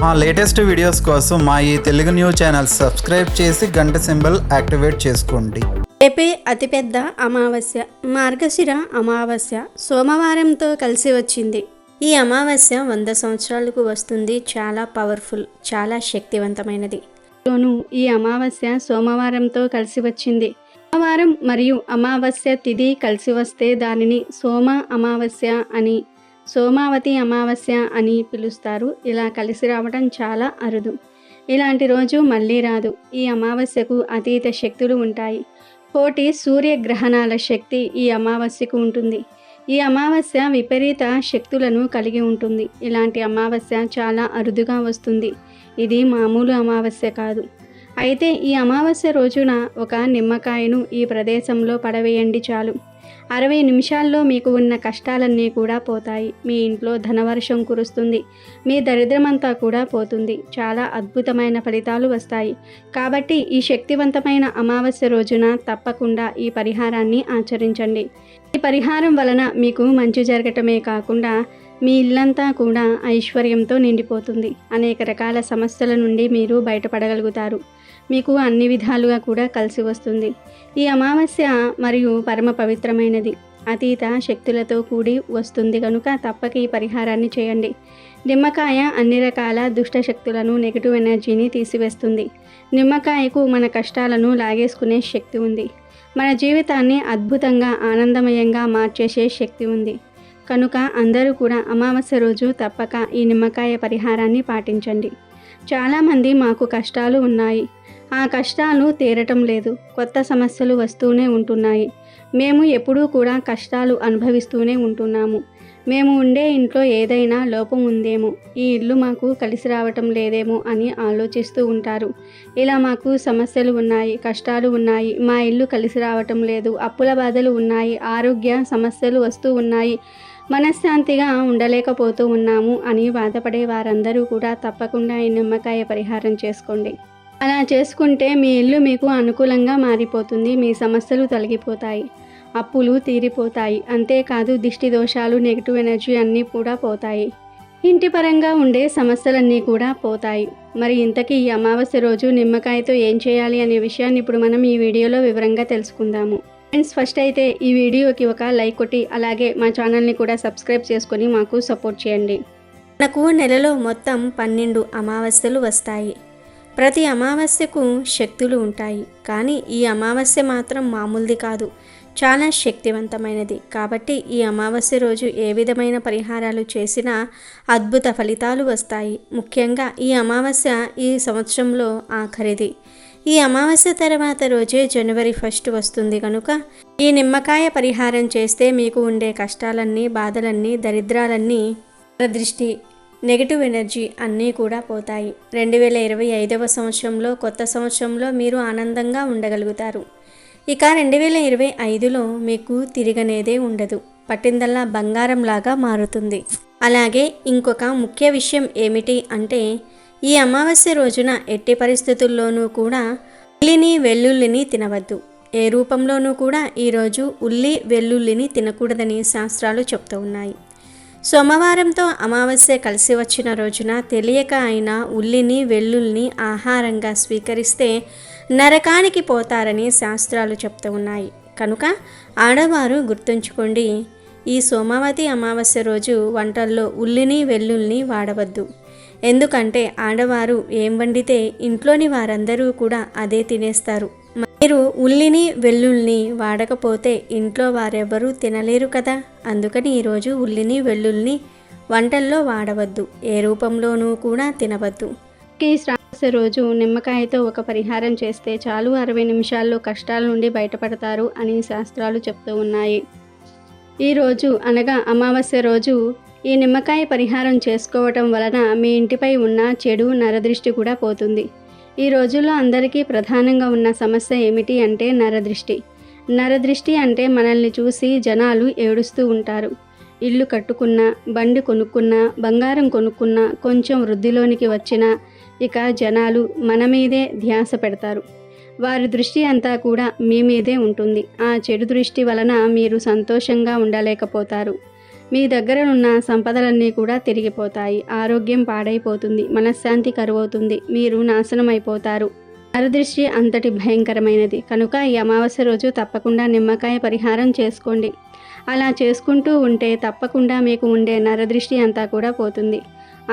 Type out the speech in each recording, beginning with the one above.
మా latest videos కోసం మా ఈ తెలుగు న్యూస్ ఛానల్ సబ్స్క్రైబ్ చేసి గంట సింబల్ యాక్టివేట్ చేసుకోండి. రేపే అతిపెద్ద అమావాస్య, మార్గశిర అమావాస్య సోమవారంతో కలిసి వచ్చింది. ఈ అమావాస్య 100 సంవత్సరాలకు వస్తుంది. చాలా పవర్ఫుల్, చాలా శక్తివంతమైనది. ఈ అమావాస్య సోమవారంతో కలిసి వచ్చింది. సోమవారం మరియు అమావాస్య తిథి కలిసి వస్తే దానిని సోమ అమావాస్య అని, సోమావతి అమావాస్య అని పిలుస్తారు. ఇలా కలిసి రావడం చాలా అరుదు. ఇలాంటి రోజు మళ్ళీ రాదు. ఈ అమావాస్యకు అతీత శక్తులు ఉంటాయి. కోటి సూర్యగ్రహణాల శక్తి ఈ అమావాస్యకు ఉంటుంది. ఈ అమావాస్య విపరీత శక్తులను కలిగి ఉంటుంది. ఇలాంటి అమావాస్య చాలా అరుదుగా వస్తుంది. ఇది మామూలు అమావాస్య కాదు. అయితే ఈ అమావాస్య రోజున ఒక నిమ్మకాయను ఈ ప్రదేశంలో పడవేయండి చాలు. 60 నిమిషాల్లో మీకు ఉన్న కష్టాలన్నీ కూడా పోతాయి. మీ ఇంట్లో ధనవర్షం కురుస్తుంది. మీ దరిద్రమంతా కూడా పోతుంది. చాలా అద్భుతమైన ఫలితాలు వస్తాయి. కాబట్టి ఈ శక్తివంతమైన అమావాస్య రోజున తప్పకుండా ఈ పరిహారాన్ని ఆచరించండి. ఈ పరిహారం వలన మీకు మంచి జరగటమే కాకుండా మీ ఇల్లంతా కూడా ఐశ్వర్యంతో నిండిపోతుంది. అనేక రకాల సమస్యల నుండి మీరు బయటపడగలుగుతారు. మీకు అన్ని విధాలుగా కూడా కలిసి వస్తుంది. ఈ అమావాస్య మరియు పరమ పవిత్రమైనది, అతీత శక్తులతో కూడి వస్తుంది కనుక తప్పక ఈ పరిహారాన్ని చేయండి. నిమ్మకాయ అన్ని రకాల దుష్ట శక్తులను, నెగిటివ్ ఎనర్జీని తీసివేస్తుంది. నిమ్మకాయకు మన కష్టాలను లాగేసుకునే శక్తి ఉంది. మన జీవితాన్ని అద్భుతంగా ఆనందమయంగా మార్చేసే శక్తి ఉంది. కనుక అందరూ కూడా అమావాస్య రోజు తప్పక ఈ నిమ్మకాయ పరిహారాన్ని పాటించండి. చాలామంది మాకు కష్టాలు ఉన్నాయి, ఆ కష్టాలు తీరటం లేదు, కొత్త సమస్యలు వస్తూనే ఉంటున్నాయి, మేము ఎప్పుడూ కూడా కష్టాలు అనుభవిస్తూనే ఉంటున్నాము, మేము ఉండే ఇంట్లో ఏదైనా లోపం ఉందేమో, ఈ ఇల్లు మాకు కలిసి రావటం లేదేమో అని ఆలోచిస్తూ ఉంటారు. ఇలా మాకు సమస్యలు ఉన్నాయి, కష్టాలు ఉన్నాయి, మా ఇల్లు కలిసి రావటం లేదు, అప్పుల బాధలు ఉన్నాయి, ఆరోగ్య సమస్యలు వస్తూ ఉన్నాయి, మనశ్శాంతిగా ఉండలేకపోతూ ఉన్నాము అని బాధపడే వారందరూ కూడా తప్పకుండా ఈ నిమ్మకాయ పరిహారం చేసుకోండి. అలా చేసుకుంటే మీ ఇల్లు మీకు అనుకూలంగా మారిపోతుంది. మీ సమస్యలు తొలగిపోతాయి, అప్పులు తీరిపోతాయి. అంతేకాదు దిష్టి దోషాలు, నెగిటివ్ ఎనర్జీ అన్నీ కూడా పోతాయి. ఇంటి పరంగా ఉండే సమస్యలన్నీ కూడా పోతాయి. మరి ఇంతకీ ఈ అమావాస్య రోజు నిమ్మకాయతో ఏం చేయాలి అనే విషయాన్ని ఇప్పుడు మనం ఈ వీడియోలో వివరంగా తెలుసుకుందాము. ఫ్రెండ్స్, ఫస్ట్ అయితే ఈ వీడియోకి ఒక లైక్ కొట్టి అలాగే మా ఛానల్ని కూడా సబ్స్క్రైబ్ చేసుకొని మాకు సపోర్ట్ చేయండి. మనకు నెలలో మొత్తం 12 అమావాస్యలు వస్తాయి. ప్రతి అమావాస్యకు శక్తులు ఉంటాయి. కానీ ఈ అమావాస్య మాత్రం మామూలుది కాదు, చాలా శక్తివంతమైనది. కాబట్టి ఈ అమావాస్య రోజు ఏ విధమైన పరిహారాలు చేసినా అద్భుత ఫలితాలు వస్తాయి. ముఖ్యంగా ఈ అమావాస్య ఈ సంవత్సరంలో ఆఖరిది. ఈ అమావాస్య తర్వాత రోజే జనవరి 1 వస్తుంది కనుక ఈ నిమ్మకాయ పరిహారం చేస్తే మీకు ఉండే కష్టాలన్నీ, బాధలన్నీ, దరిద్రాలన్నీ, దృష్టి, నెగిటివ్ ఎనర్జీ అన్నీ కూడా పోతాయి. 2025వ సంవత్సరంలో, కొత్త సంవత్సరంలో మీరు ఆనందంగా ఉండగలుగుతారు. ఇక 2025లో మీకు తిరగనేదే ఉండదు. పట్టిందల్లా బంగారంలాగా మారుతుంది. అలాగే ఇంకొక ముఖ్య విషయం ఏమిటి అంటే ఈ అమావాస్య రోజున ఎట్టి పరిస్థితుల్లోనూ కూడా ఉల్లిని, వెల్లుల్లిని తినవద్దు. ఏ రూపంలోనూ కూడా ఈరోజు ఉల్లి, వెల్లుల్లిని తినకూడదని శాస్త్రాలు చెప్తూ ఉన్నాయి. సోమవారంతో అమావాస్య కలిసి వచ్చిన రోజున తెలియక అయినా ఉల్లిని, వెల్లుల్లిని ఆహారంగా స్వీకరిస్తే నరకానికి పోతారని శాస్త్రాలు చెప్తూ ఉన్నాయి. కనుక ఆడవారు గుర్తుంచుకోండి, ఈ సోమావతి అమావాస్య రోజు వంటల్లో ఉల్లిని, వెల్లుల్లిని వాడవద్దు. ఎందుకంటే ఆడవారు ఏం వండితే ఇంట్లోని వారందరూ కూడా అదే తినేస్తారు. మీరు ఉల్లిని, వెల్లుల్లిని వాడకపోతే ఇంట్లో వారెవరూ తినలేరు కదా. అందుకని ఈరోజు ఉల్లిని, వెల్లుల్లిని వంటల్లో వాడవద్దు, ఏ రూపంలోనూ కూడా తినవద్దు. ఈ శ్రావణ రోజు నిమ్మకాయతో ఒక పరిహారం చేస్తే చాలు, 60 నిమిషాల్లో కష్టాల నుండి బయటపడతారు అని శాస్త్రాలు చెప్తూ ఉన్నాయి. ఈరోజు అనగా అమావాస్య రోజు ఈ నిమ్మకాయ పరిహారం చేసుకోవటం వలన మీ ఇంటిపై ఉన్న చెడు నరదృష్టి కూడా పోతుంది. ఈ రోజుల్లో అందరికీ ప్రధానంగా ఉన్న సమస్య ఏమిటి అంటే నరదృష్టి. నరదృష్టి అంటే మనల్ని చూసి జనాలు ఏడుస్తూ ఉంటారు. ఇల్లు కట్టుకున్నా, బండి కొనుక్కున్నా, బంగారం కొనుక్కున్నా, కొంచెం వృద్ధిలోనికి వచ్చినా ఇక జనాలు మన మీదే ధ్యాస పెడతారు. వారి దృష్టి అంతా కూడా మీ మీదే ఉంటుంది. ఆ చెడు దృష్టి వలన మీరు సంతోషంగా ఉండలేకపోతారు. మీ దగ్గర ఉన్న సంపదలన్నీ కూడా తిరిగిపోతాయి. ఆరోగ్యం పాడైపోతుంది, మనశ్శాంతి కరువవుతుంది, మీరు నాశనం అయిపోతారు. నరదృష్టి అంతటి భయంకరమైనది కనుక ఈ అమావాస్య రోజు తప్పకుండా నిమ్మకాయ పరిహారం చేసుకోండి. అలా చేసుకుంటూ ఉంటే తప్పకుండా మీకు ఉండే నరదృష్టి అంతా కూడా పోతుంది.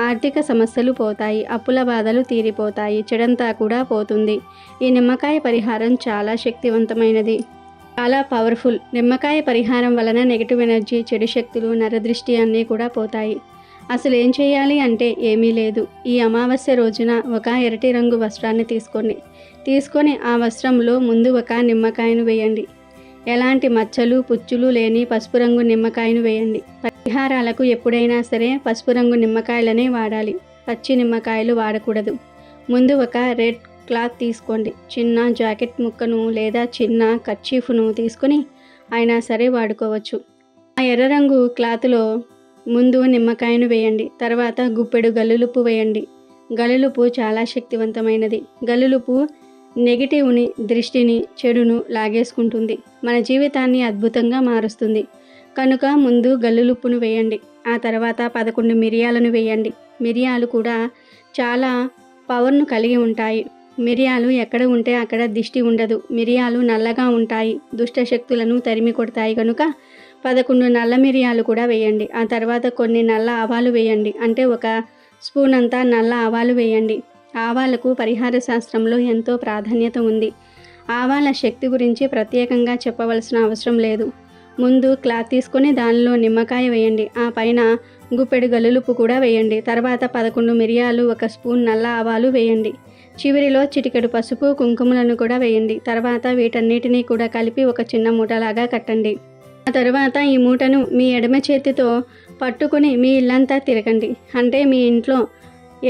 ఆర్థిక సమస్యలు పోతాయి, అప్పుల బాధలు తీరిపోతాయి, చెడంతా కూడా పోతుంది. ఈ నిమ్మకాయ పరిహారం చాలా శక్తివంతమైనది, చాలా పవర్ఫుల్. నిమ్మకాయ పరిహారం వలన నెగిటివ్ ఎనర్జీ, చెడు శక్తులు, నరదృష్టి అన్నీ కూడా పోతాయి. అసలు ఏం చేయాలి అంటే ఏమీ లేదు. ఈ అమావాస్య రోజున ఒక ఎర్రటి రంగు వస్త్రాన్ని తీసుకొని ఆ వస్త్రంలో ముందు ఒక నిమ్మకాయను వేయండి. ఎలాంటి మచ్చలు పుచ్చులు లేని పసుపు రంగు నిమ్మకాయను వేయండి. పరిహారాలకు ఎప్పుడైనా సరే పసుపు రంగు నిమ్మకాయలనే వాడాలి, పచ్చి నిమ్మకాయలు వాడకూడదు. ముందు ఒక రెడ్ క్లాత్ తీసుకోండి. చిన్న జాకెట్ ముక్కను లేదా చిన్న కర్చీఫ్ను తీసుకొని అయినా సరే వాడుకోవచ్చు. ఆ ఎర్ర రంగు క్లాత్లో ముందు నిమ్మకాయను వేయండి. తర్వాత గుప్పెడు గల్లులుప్పు వేయండి. గల్లులుప్పు చాలా శక్తివంతమైనది. గల్లులుప్పు నెగిటివ్ని, దృష్టిని, చెడును లాగేసుకుంటుంది, మన జీవితాన్ని అద్భుతంగా మారుస్తుంది. కనుక ముందు గల్లులుప్పును వేయండి. ఆ తర్వాత 11 మిరియాలను వేయండి. మిరియాలు కూడా చాలా పవర్ను కలిగి ఉంటాయి. మిరియాలు ఎక్కడ ఉంటే అక్కడ దిష్టి ఉండదు. మిరియాలు నల్లగా ఉంటాయి, దుష్ట శక్తులను తరిమి కొడతాయి. కనుక 11 నల్ల మిరియాలు కూడా వేయండి. ఆ తర్వాత కొన్ని నల్ల ఆవాలు వేయండి. అంటే 1 స్పూన్ అంతా నల్ల ఆవాలు వేయండి. ఆవాలకు పరిహార శాస్త్రంలో ఎంతో ప్రాధాన్యత ఉంది. ఆవాల శక్తి గురించి ప్రత్యేకంగా చెప్పవలసిన అవసరం లేదు. ముందు క్లాత్ తీసుకొని దానిలో నిమ్మకాయ వేయండి. ఆ పైన గుప్పెడు గల్లులుప్పు కూడా వేయండి. తర్వాత 11 మిరియాలు, 1 స్పూన్ నల్ల ఆవాలు వేయండి. చివరిలో చిటికెడు పసుపు, కుంకుమలను కూడా వేయండి. తర్వాత వీటన్నిటినీ కూడా కలిపి ఒక చిన్న మూటలాగా కట్టండి. ఆ తర్వాత ఈ మూటను మీ ఎడమ చేతితో పట్టుకొని మీ ఇల్లంతా తిరగండి. అంటే మీ ఇంట్లో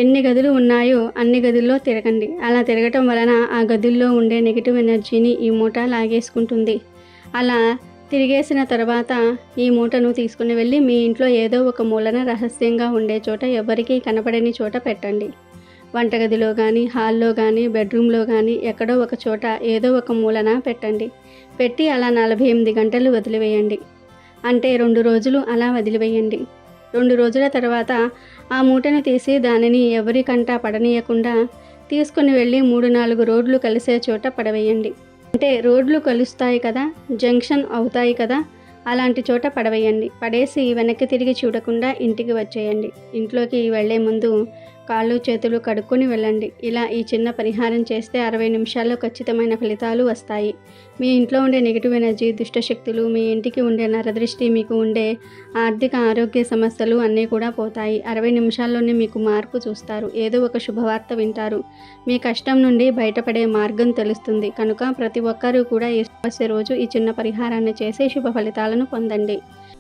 ఎన్ని గదులు ఉన్నాయో అన్ని గదుల్లో తిరగండి. అలా తిరగటం వలన ఆ గదుల్లో ఉండే నెగిటివ్ ఎనర్జీని ఈ మూట లాగేసుకుంటుంది. అలా తిరిగేసిన తర్వాత ఈ మూటను తీసుకుని వెళ్ళి మీ ఇంట్లో ఏదో ఒక మూలన రహస్యంగా ఉండే చోట, ఎవరికీ కనపడని చోట పెట్టండి. వంటగదిలో కానీ, హాల్లో కానీ, బెడ్రూమ్లో కానీ ఎక్కడో ఒక చోట ఏదో ఒక మూలన పెట్టండి. పెట్టి అలా 48 గంటలు వదిలివేయండి. అంటే 2 రోజులు అలా వదిలివేయండి. 2 రోజుల తర్వాత ఆ మూటను తీసి దానిని ఎవరి కంట పడనీయకుండా తీసుకుని వెళ్ళి 3-4 రోడ్లు కలిసే చోట పడవేయండి. అంటే రోడ్లు కలుస్తాయి కదా, జంక్షన్ అవుతాయి కదా, అలాంటి చోట పడవేయండి. పడేసి వెనక్కి తిరిగి చూడకుండా ఇంటికి వచ్చేయండి. ఇంట్లోకి వెళ్ళే ముందు కాళ్ళు చేతులు కడుక్కొని వెళ్ళండి. ఇలా ఈ చిన్న పరిహారం చేస్తే 60 నిమిషాల్లో ఖచ్చితమైన ఫలితాలు వస్తాయి. మీ ఇంట్లో ఉండే నెగిటివ్ ఎనర్జీ, దుష్టశక్తులు, మీ ఇంటికి ఉండే నరదృష్టి, మీకు ఉండే ఆర్థిక ఆరోగ్య సమస్యలు అన్నీ కూడా పోతాయి. 60 నిమిషాల్లోనే మీకు మార్పు చూస్తారు. ఏదో ఒక శుభవార్త వింటారు. మీ కష్టం నుండి బయటపడే మార్గం తెలుస్తుంది. కనుక ప్రతి ఒక్కరూ కూడా ఈ అమావాస్య రోజు ఈ చిన్న పరిహారాన్ని చేసి శుభ ఫలితాలను పొందండి.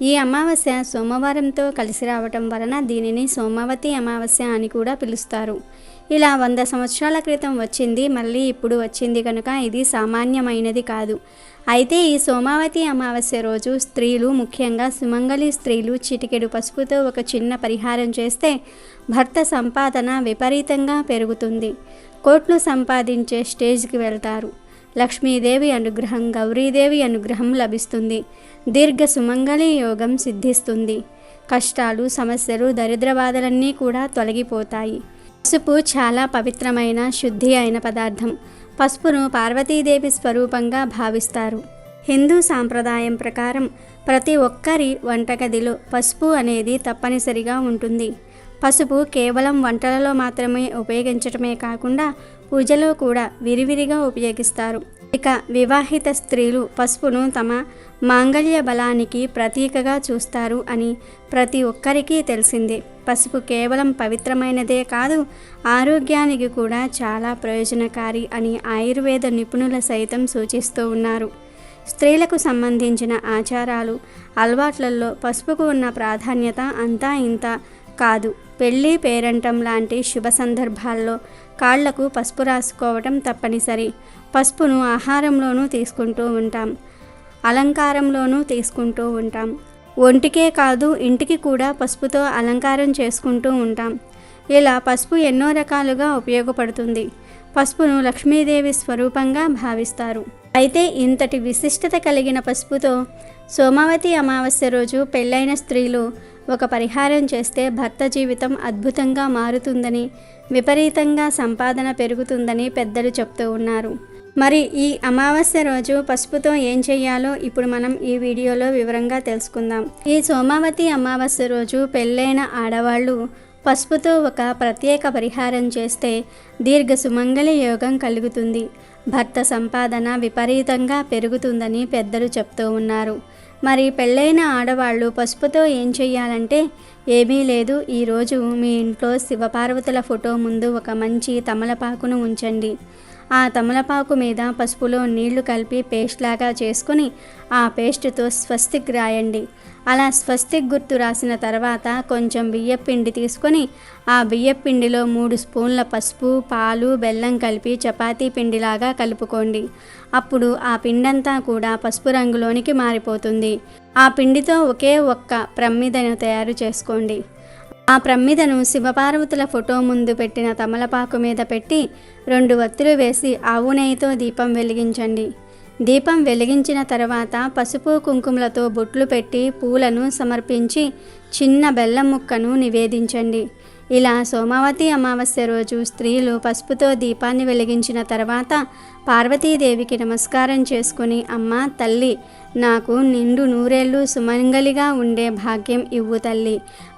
ఈ అమావాస్య సోమవారంతో కలిసి రావటం వలన దీనిని సోమవతి అమావాస్య అని కూడా పిలుస్తారు. ఇలా 100 సంవత్సరాల క్రితం వచ్చింది, మళ్ళీ ఇప్పుడు వచ్చింది కనుక ఇది సామాన్యమైనది కాదు. అయితే ఈ సోమవతి అమావాస్య రోజు స్త్రీలు, ముఖ్యంగా సుమంగళి స్త్రీలు చిటికెడు పసుపుతో ఒక చిన్న పరిహారం చేస్తే భర్త సంపాదన విపరీతంగా పెరుగుతుంది. కోట్లు సంపాదించే స్టేజ్కి వెళ్తారు. లక్ష్మీదేవి అనుగ్రహం, గౌరీదేవి అనుగ్రహం లభిస్తుంది. దీర్ఘ సుమంగళి యోగం సిద్ధిస్తుంది. కష్టాలు, సమస్యలు, దరిద్ర బాధలన్నీ కూడా తొలగిపోతాయి. పసుపు చాలా పవిత్రమైన, శుద్ధి అయిన పదార్థం. పసుపును పార్వతీదేవి స్వరూపంగా భావిస్తారు. హిందూ సాంప్రదాయం ప్రకారం ప్రతి ఒక్కరి వంటగదిలో పసుపు అనేది తప్పనిసరిగా ఉంటుంది. పసుపు కేవలం వంటలలో మాత్రమే ఉపయోగించటమే కాకుండా పూజలో కూడా విరివిరిగా ఉపయోగిస్తారు. ఇక వివాహిత స్త్రీలు పసుపును తమ మాంగళ్య బలానికి ప్రతీకగా చూస్తారు అని ప్రతి ఒక్కరికి తెలిసిందే. పసుపు కేవలం పవిత్రమైనదే కాదు, ఆరోగ్యానికి కూడా చాలా ప్రయోజనకారి అని ఆయుర్వేద నిపుణుల సైతం సూచిస్తూ ఉన్నారు. స్త్రీలకు సంబంధించిన ఆచారాలు, అలవాట్లలో పసుపుకు ఉన్న ప్రాధాన్యత అంతా ఇంత కాదు. పెళ్ళి, పేరంటం లాంటి శుభ సందర్భాల్లో కాళ్లకు పసుపు రాసుకోవటం తప్పనిసరి. పసుపును ఆహారంలోనూ తీసుకుంటూ ఉంటాం, అలంకారంలోనూ తీసుకుంటూ ఉంటాం. ఒంటికే కాదు, ఇంటికి కూడా పసుపుతో అలంకారం చేసుకుంటూ ఉంటాం. ఇలా పసుపు ఎన్నో రకాలుగా ఉపయోగపడుతుంది. పసుపును లక్ష్మీదేవి స్వరూపంగా భావిస్తారు. అయితే ఇంతటి విశిష్టత కలిగిన పసుపుతో సోమావతి అమావాస్య రోజు పెళ్ళైన స్త్రీలు ఒక పరిహారం చేస్తే భర్త జీవితం అద్భుతంగా మారుతుందని, విపరీతంగా సంపాదన పెరుగుతుందని పెద్దలు చెప్తూ ఉన్నారు. మరి ఈ అమావాస్య రోజు పసుపుతో ఏం చెయ్యాలో ఇప్పుడు మనం ఈ వీడియోలో వివరంగా తెలుసుకుందాం. ఈ సోమావతి అమావాస్య రోజు పెళ్ళైన ఆడవాళ్ళు పసుపుతో ఒక ప్రత్యేక పరిహారం చేస్తే దీర్ఘ సుమంగళి యోగం కలుగుతుంది. భర్త సంపాదన విపరీతంగా పెరుగుతుందని పెద్దలు చెప్తూ ఉన్నారు. మరి పెళ్ళైన ఆడవాళ్ళు పసుపుతో ఏం చెయ్యాలంటే ఏమీ లేదు. ఈరోజు మీ ఇంట్లో శివపార్వతుల ఫోటో ముందు ఒక మంచి తమలపాకును ఉంచండి. ఆ తమలపాకు మీద పసుపులో నీళ్లు కలిపి పేస్ట్ లాగా చేసుకుని ఆ పేస్ట్తో స్వస్తిక్ రాయండి. అలా స్వస్తిక్ గుర్తు రాసిన తర్వాత కొంచెం బియ్యపిండి తీసుకొని ఆ బియ్యపిండిలో 3 స్పూన్ల పసుపు, పాలు, బెల్లం కలిపి చపాతీ పిండిలాగా కలుపుకోండి. అప్పుడు ఆ పిండంతా కూడా పసుపు రంగులోనికి మారిపోతుంది. ఆ పిండితో ఒకే ఒక్క ప్రమిదను తయారు చేసుకోండి. ఆ ప్రమిదను శివపార్వతుల ఫోటో ముందు పెట్టిన తమలపాకు మీద పెట్టి 2 వత్తులు వేసి ఆవు నెయ్యితో దీపం వెలిగించండి. దీపం వెలిగించిన తర్వాత పసుపు కుంకుమలతో బొట్లు పెట్టి పూలను సమర్పించి చిన్న బెల్లం ముక్కను నివేదించండి. ఇలా సోమావతి అమావాస్య రోజు స్త్రీలు పసుపుతో దీపాన్ని వెలిగించిన తర్వాత పార్వతీదేవికి నమస్కారం చేసుకుని, అమ్మ తల్లి, నాకు నిండు నూరేళ్ళు సుమంగళిగా ఉండే భాగ్యం ఇవ్వు తల్లి.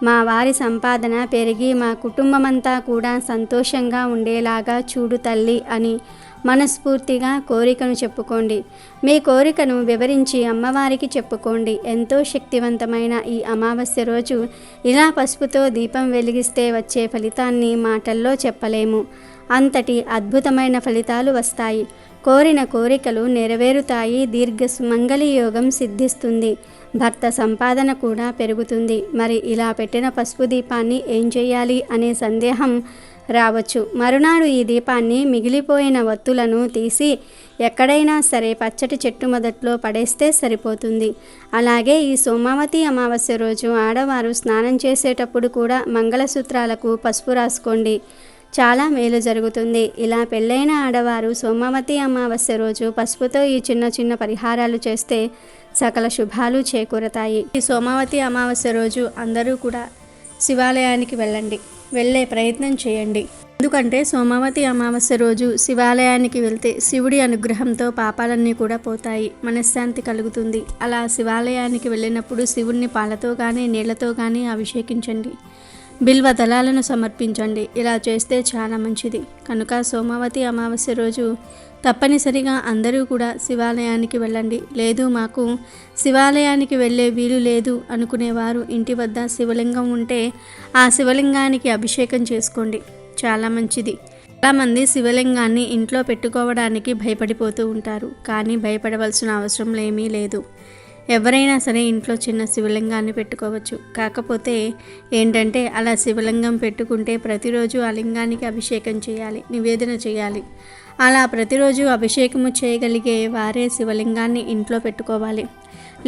మా వారి సంపాదన పెరిగి మా కుటుంబమంతా కూడా సంతోషంగా ఉండేలాగా చూడు తల్లి అని మనస్ఫూర్తిగా కోరికను చెప్పుకోండి. మీ కోరికను వివరించి అమ్మవారికి చెప్పుకోండి. ఎంతో శక్తివంతమైన ఈ అమావాస్య రోజు ఇలా పసుపుతో దీపం వెలిగిస్తే వచ్చే ఫలితాన్ని మాటల్లో చెప్పలేము. అంతటి అద్భుతమైన ఫలితాలు వస్తాయి. కోరిన కోరికలు నెరవేరుతాయి. దీర్ఘ సుమంగళి యోగం సిద్ధిస్తుంది. భర్త సంపాదన కూడా పెరుగుతుంది. మరి ఇలా పెట్టిన పసుపు దీపాన్ని ఏం చేయాలి అనే సందేహం రావచ్చు. మరునాడు ఈ దీపాన్ని మిగిలిపోయిన వత్తులను తీసి ఎక్కడైనా సరే పచ్చటి చెట్టు మొదట్లో పడేస్తే సరిపోతుంది. అలాగే ఈ సోమావతి అమావాస్య రోజు ఆడవారు స్నానం చేసేటప్పుడు కూడా మంగళసూత్రాలకు పసుపు రాసుకోండి. చాలా మేలు జరుగుతుంది. ఇలా పెళ్ళైన ఆడవారు సోమావతి అమావాస్య రోజు పసుపుతో ఈ చిన్న చిన్న పరిహారాలు చేస్తే సకల శుభాలు చేకూరతాయి. ఈ సోమావతి అమావాస్య రోజు అందరూ కూడా శివాలయానికి వెళ్ళే ప్రయత్నం చేయండి. ఎందుకంటే సోమావతి అమావాస్య రోజు శివాలయానికి వెళ్తే శివుడి అనుగ్రహంతో పాపాలన్నీ కూడా పోతాయి, మనశ్శాంతి కలుగుతుంది. అలా శివాలయానికి వెళ్ళినప్పుడు శివుడిని పాలతో కానీ నీళ్లతో కానీ అభిషేకించండి. బిల్వ దళాలను సమర్పించండి. ఇలా చేస్తే చాలా మంచిది. కనుక సోమావతి అమావాస్య రోజు తప్పనిసరిగా అందరూ కూడా శివాలయానికి వెళ్ళండి. లేదు మాకు శివాలయానికి వెళ్ళే వీలు లేదు అనుకునేవారు ఇంటి వద్ద శివలింగం ఉంటే ఆ శివలింగానికి అభిషేకం చేసుకోండి. చాలా మంచిది. చాలామంది శివలింగాన్ని ఇంట్లో పెట్టుకోవడానికి భయపడిపోతూ ఉంటారు. కానీ భయపడవలసిన అవసరం ఏమీ లేదు. ఎవరైనా సరే ఇంట్లో చిన్న శివలింగాన్ని పెట్టుకోవచ్చు. కాకపోతే ఏంటంటే అలా శివలింగం పెట్టుకుంటే ప్రతిరోజు ఆ లింగానికి అభిషేకం చేయాలి, నివేదన చేయాలి. అలా ప్రతిరోజు అభిషేకము చేయగలిగే వారే శివలింగాన్ని ఇంట్లో పెట్టుకోవాలి.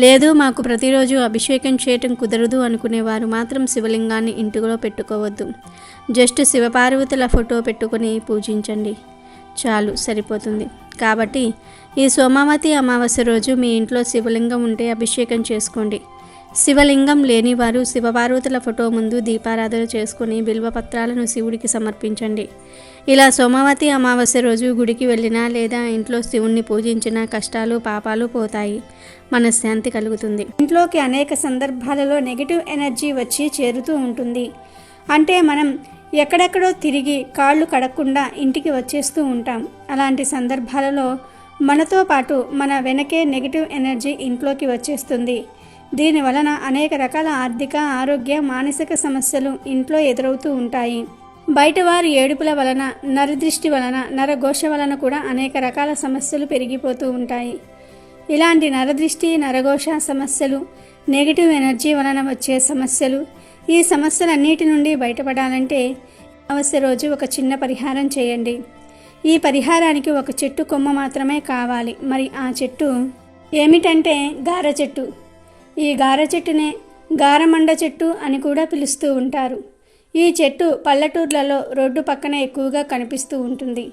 లేదు మాకు ప్రతిరోజు అభిషేకం చేయటం కుదరదు అనుకునేవారు మాత్రం శివలింగాన్ని ఇంటిలో పెట్టుకోవద్దు. జస్ట్ శివపార్వతుల ఫోటో పెట్టుకొని పూజించండి, చాలు, సరిపోతుంది. కాబట్టి ఈ సోమావతి అమావాస్య రోజు మీ ఇంట్లో శివలింగం ఉంటే అభిషేకం చేసుకోండి. శివలింగం లేనివారు శివపార్వతుల ఫోటో ముందు దీపారాధన చేసుకుని బిల్వపత్రాలను శివుడికి సమర్పించండి. ఇలా సోమావతి అమావాస్య రోజు గుడికి వెళ్ళినా లేదా ఇంట్లో శివుణ్ణి పూజించినా కష్టాలు పాపాలు పోతాయి, మనశ్శాంతి కలుగుతుంది. ఇంట్లోకి అనేక సందర్భాలలో నెగిటివ్ ఎనర్జీ వచ్చి చేరుతూ ఉంటుంది. అంటే మనం ఎక్కడెక్కడో తిరిగి కాళ్ళు కడగకుండా ఇంటికి వచ్చేస్తూ ఉంటాం. అలాంటి సందర్భాలలో మనతో పాటు మన వెనకే నెగిటివ్ ఎనర్జీ ఇంట్లోకి వచ్చేస్తుంది. దీని వలన అనేక రకాల ఆర్థిక, ఆరోగ్య, మానసిక సమస్యలు ఇంట్లో ఎదురవుతూ ఉంటాయి. బయటవారి ఏడుపుల వలన, నరదృష్టి వలన, నరఘోష వలన కూడా అనేక రకాల సమస్యలు పెరిగిపోతూ ఉంటాయి. ఇలాంటి నరదృష్టి, నరఘోష సమస్యలు, నెగిటివ్ ఎనర్జీ వలన వచ్చే సమస్యలు, ఈ సమస్యలన్నిటి నుండి బయటపడాలంటే అమావాస్య రోజు ఒక చిన్న పరిహారం చేయండి. ఈ పరిహారానికి ఒక చెట్టు కొమ్మ మాత్రమే కావాలి. మరి ఆ చెట్టు ఏమిటంటే గార చెట్టు. ఈ గార చెట్టునే గారమండ చెట్టు అని కూడా పిలుస్తూ ఉంటారు. ఈ చెట్టు పల్లెటూర్లలో రోడ్డు పక్కన ఎక్కువగా కనిపిస్తూ ఉంటుంది.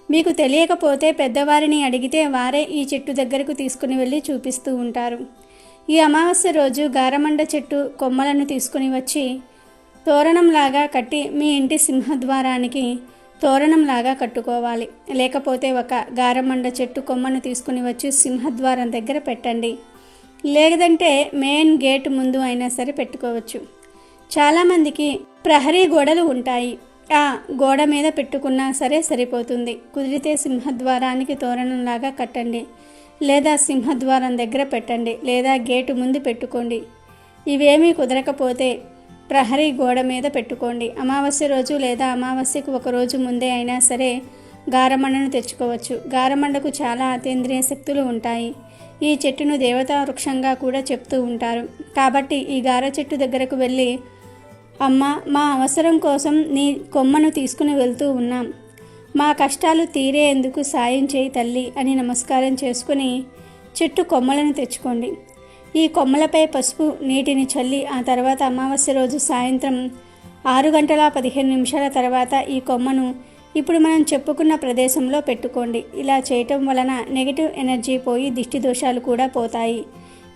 మీకు తెలియకపోతే పెద్దవారిని అడిగితే వారే ఈ చెట్టు దగ్గరకు తీసుకుని వెళ్ళి చూపిస్తూ ఉంటారు. ఈ అమావాస్య రోజు గారమండ చెట్టు కొమ్మలను తీసుకుని వచ్చి తోరణంలాగా కట్టి మీ ఇంటి సింహద్వారానికి తోరణంలాగా కట్టుకోవాలి. లేకపోతే ఒక గారమండ చెట్టు కొమ్మను తీసుకుని వచ్చి సింహద్వారం దగ్గర పెట్టండి. లేదంటే మెయిన్ గేట్ ముందు అయినా సరే పెట్టుకోవచ్చు. చాలామందికి ప్రహరీ గోడలు ఉంటాయి. ఆ గోడ మీద పెట్టుకున్నా సరే సరిపోతుంది. కుదిరితే సింహద్వారానికి తోరణంలాగా కట్టండి, లేదా సింహద్వారం దగ్గర పెట్టండి, లేదా గేటు ముందు పెట్టుకోండి. ఇవేమీ కుదరకపోతే ప్రహరీ గోడ మీద పెట్టుకోండి. అమావాస్య రోజు లేదా అమావాస్యకు ఒక రోజు ముందే అయినా సరే గారమండను తెచ్చుకోవచ్చు. గారమండకు చాలా అతీంద్రియ శక్తులు ఉంటాయి. ఈ చెట్టును దేవతా వృక్షంగా కూడా చెప్తూ ఉంటారు. కాబట్టి ఈ గార చెట్టు దగ్గరకు వెళ్ళి, అమ్మ, మా అవసరం కోసం నీ కొమ్మను తీసుకుని వెళ్తూ ఉన్నాం, మా కష్టాలు తీరేందుకు సాయం చేయి తల్లి అని నమస్కారం చేసుకుని చెట్టు కొమ్మలను తెచ్చుకోండి. ఈ కొమ్మలపై పసుపు నీటిని చల్లి ఆ తర్వాత అమావాస్య రోజు సాయంత్రం 6:15 తర్వాత ఈ కొమ్మను ఇప్పుడు మనం చెప్పుకున్న ప్రదేశంలో పెట్టుకోండి. ఇలా చేయటం వలన నెగిటివ్ ఎనర్జీ పోయి దిష్టి దోషాలు కూడా పోతాయి.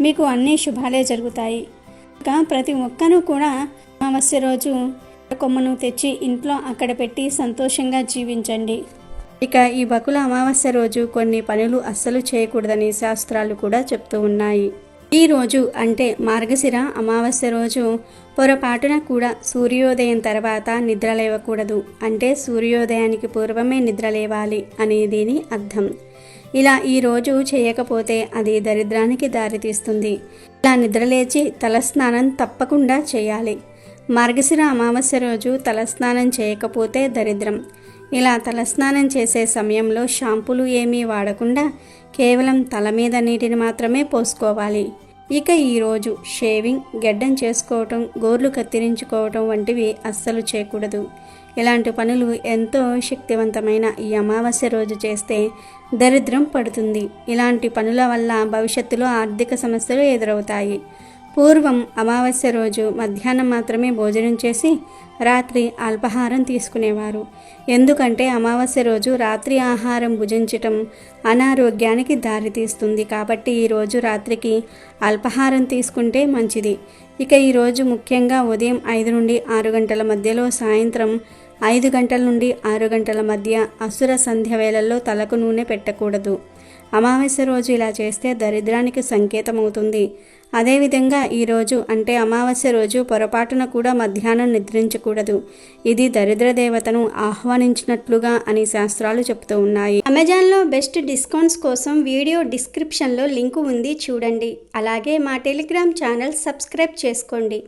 మీకు అన్ని శుభాలే జరుగుతాయి. ఇంకా ప్రతి ఒక్కరూ కూడా అమావాస్య రోజు కొమ్మను తెచ్చి ఇంట్లో అక్కడ పెట్టి సంతోషంగా జీవించండి. ఇక ఈ బకుల అమావాస్య రోజు కొన్ని పనులు అస్సలు చేయకూడదని శాస్త్రాలు కూడా చెప్తూ ఉన్నాయి. ఈ రోజు అంటే మార్గశిర అమావాస్య రోజు పొరపాటున కూడా సూర్యోదయం తర్వాత నిద్ర లేవకూడదు. అంటే సూర్యోదయానికి పూర్వమే నిద్ర లేవాలి అని దీని అర్థం. ఇలా ఈ రోజు చేయకపోతే అది దరిద్రానికి దారితీస్తుంది. ఇలా నిద్రలేచి తలస్నానం తప్పకుండా చేయాలి. మార్గశిర అమావాస్య రోజు తలస్నానం చేయకపోతే దరిద్రం. ఇలా తలస్నానం చేసే సమయంలో షాంపూలు ఏమీ వాడకుండా కేవలం తల మీద నీటిని మాత్రమే పోసుకోవాలి. ఇక ఈరోజు షేవింగ్, గెడ్డం చేసుకోవటం, గోర్లు కత్తిరించుకోవటం వంటివి అస్సలు చేయకూడదు. ఇలాంటి పనులు ఎంతో శక్తివంతమైన ఈ అమావాస్య రోజు చేస్తే దరిద్రం పడుతుంది. ఇలాంటి పనుల వల్ల భవిష్యత్తులో ఆర్థిక సమస్యలు ఎదురవుతాయి. పూర్వం అమావాస్య రోజు మధ్యాహ్నం మాత్రమే భోజనం చేసి రాత్రి అల్పాహారం తీసుకునేవారు. ఎందుకంటే అమావాస్య రోజు రాత్రి ఆహారం భుజించటం అనారోగ్యానికి దారితీస్తుంది. కాబట్టి ఈరోజు రాత్రికి అల్పాహారం తీసుకుంటే మంచిది. ఇక ఈరోజు ముఖ్యంగా ఉదయం 5 నుండి 6 గంటల మధ్యలో, సాయంత్రం 5 గంటల నుండి 6 గంటల మధ్య అసుర సంధ్య వేళల్లో తలకు నూనె పెట్టకూడదు. అమావాస్య రోజు ఇలా చేస్తే దరిద్రానికి సంకేతమవుతుంది. అదేవిధంగా ఈరోజు అంటే అమావాస్య రోజు పొరపాటున కూడా మధ్యాహ్నం నిద్రించకూడదు. ఇది దరిద్ర దేవతను ఆహ్వానించినట్లుగా అని శాస్త్రాలు చెప్తూ ఉన్నాయి. అమెజాన్లో బెస్ట్ డిస్కౌంట్స్ కోసం వీడియో డిస్క్రిప్షన్లో లింకు ఉంది, చూడండి. అలాగే మా టెలిగ్రామ్ ఛానల్ సబ్స్క్రైబ్ చేసుకోండి.